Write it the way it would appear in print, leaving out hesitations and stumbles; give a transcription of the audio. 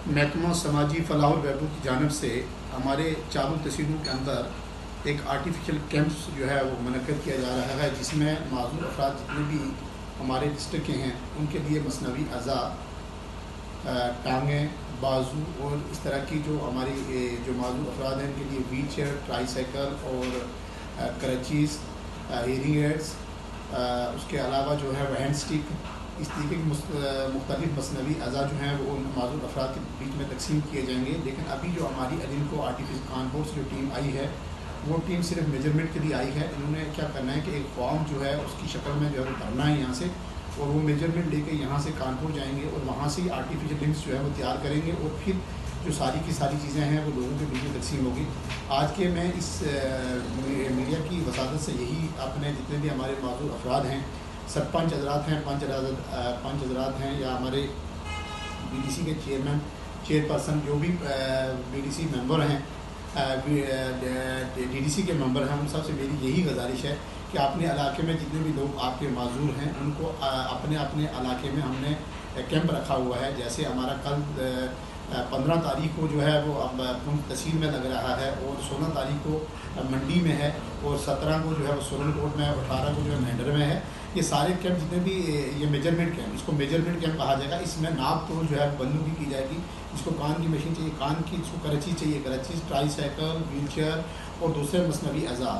महकमा समाजी फलाह और बहबूद की जानिब से हमारे चारों तहसीलों के अंदर एक आर्टिफिशियल कैंप्स जो है वो मुनक्किद किया जा रहा है, जिसमें माज़ूर अफराद जितने भी हमारे डिस्ट्रिक्ट के हैं उनके लिए मसनवी अज़ा, टांगें, बाजू और इस तरह की जो हमारी जो माज़ूर अफराद हैं उनके लिए व्हील चेयर, ट्राईसाइकिल और क्रचीज़, हेयरिंग एड्स, उसके अलावा जो है हैंड स्टिक, इस तरीके की मुख्तलिफ मसनवी अज़ा जो हैं वो उन माज़ूर अफराद के बीच में तकसीम किए जाएंगे। लेकिन अभी जो हमारी अदीन को आर्टिफिशियल कानपुर से जो टीम आई है वो टीम सिर्फ मेजरमेंट के लिए आई है। इन्होंने क्या करना है कि एक फॉर्म जो है उसकी शक्ल में जो है वो भरना है यहाँ से, और वो मेजरमेंट लेके यहाँ से कानपुर जाएंगे और वहाँ से आर्टिफिशियल लिम्स जो है वो तैयार करेंगे, और फिर जो सारी की सारी चीज़ें हैं वो लोगों के बीच में तकसीम होगी। आज के मैं इस मीडिया की वसादत से यही अपने जितने भी हमारे माज़ूर अफराद हैं, सरपंच हजरात हैं, पंच हजरात हैं, या हमारे बीडीसी के चेयरमैन चेयरपर्सन जो भी बीडीसी मेंबर हैं, डीडीसी के मेंबर हैं, उन सब से मेरी यही गुजारिश है कि अपने इलाके में जितने भी लोग आपके माज़ूर हैं उनको अपने अपने इलाके में हमने कैंप रखा हुआ है। जैसे हमारा कल 15 तारीख को जो है वो अब तहसील में लग रहा है, और 16 तारीख को मंडी में है, और 17 को जो है वो सोलन कोट में है, और 18 को जो है मेंढर में है। ये सारे कैंप जितने भी ये मेजरमेंट कैंप, इसको मेजरमेंट कैंप कहा जाएगा। इसमें नाप तोड़ जो है बंदूक की जाएगी। जिसको कान की मशीन चाहिए कान की, जिसको कराची चाहिए कराची, ट्राईसाइकिल, व्हील चेयर और दूसरे मसनवी अज़ा।